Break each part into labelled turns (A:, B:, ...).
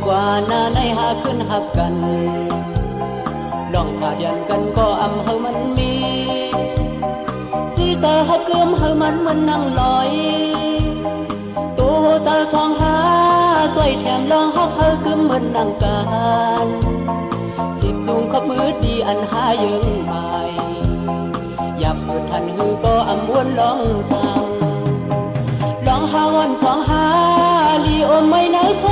A: ว่าหน้าในหาขึ้นหักกันลองขาดยันกันก็อำเฮามันมีสีตาหักเกือมเฮามันนั่งลอยตัวตาสองหาสวยแถมลองฮักเฮาเกือมมันนั่งกันสิบสูงขับมือดีอันหายังไม่อยากเปิดทันหือก็อำวนลองสั่งลองหาวันสองหาลีอมไม่ไหนโซ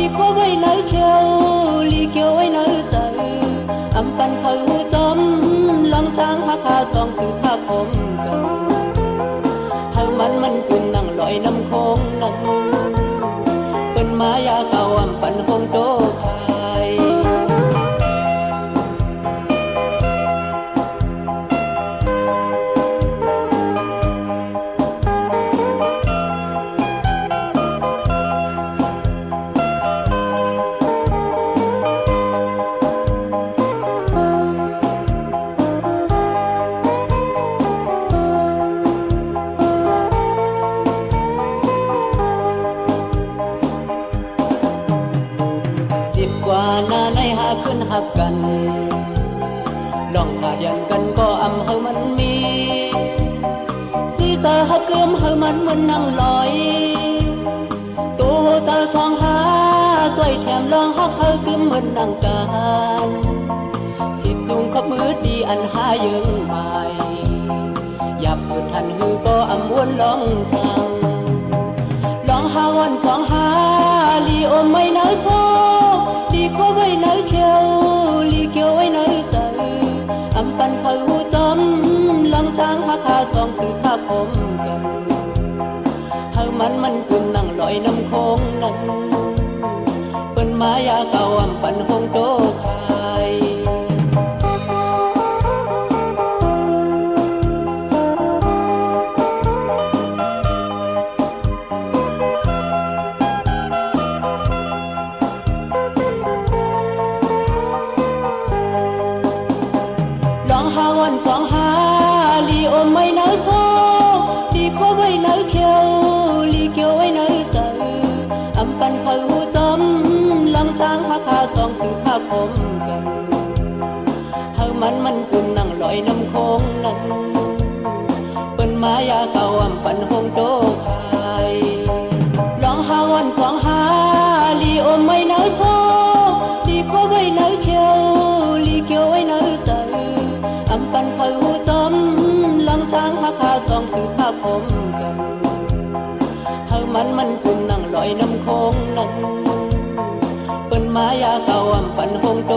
A: ลีโคไว้ไหนเขียวลีเขียวไว้ไหนใสอำปันเขาจอมลองทางหาขาสองสื่อภาคผมกันเฮามันขึ้นนั่งลอยน้ำโคงนั้นเป็นมายาเก่าอำปันคงโตไทยหน้าในหาขึ้นหักกันลองขาดยันกันก็อำเฮามันมีสีตาหักเกือมเฮามันนั่งลอยตัวตาสองหาสวยแถมลองฮักเฮาเกือมมันนั่งกันสิบสูงขับมือดีอันหายังไม่อยากเปิดทันหือก็อำวนลองสั่งลองหาวันสองหาลีอมไม่น้อยโซลีโคไว้ไหนเขียวลีเขียวไว้ไหนใสอำปันเขาจอมลำทางหาขาสองสื่อภาคผมกันเฮามันขึ้นนั่งลอยน้ำโคงนั้นเป็นมายาเก่าอำปันคงโตไทยหาวันสองหาลีอมไม่น้อยโซลีโคไว้ไหนเขียวลีเขียวไว้ไหนใสอำปันเขาจอมลำทางหาขาสองสื่อภาคผมกันเฮามันขึ้นนั่งลอยน้ำโคงนั้นเป็นมายาเก่าอำปันคงโตไทยลองหาวันสองหาลีอมไม่น้อยโซลีโคไว้ไหนเขียวลีเขียวไว้ไหนใสอำปันเขาจอมลำทางหาขาสองสื่อภาคผมกันเฮามันขึ้นนั่งลอยน้ำโคงนั้นเป็นมายาเก่าอำปันคงโต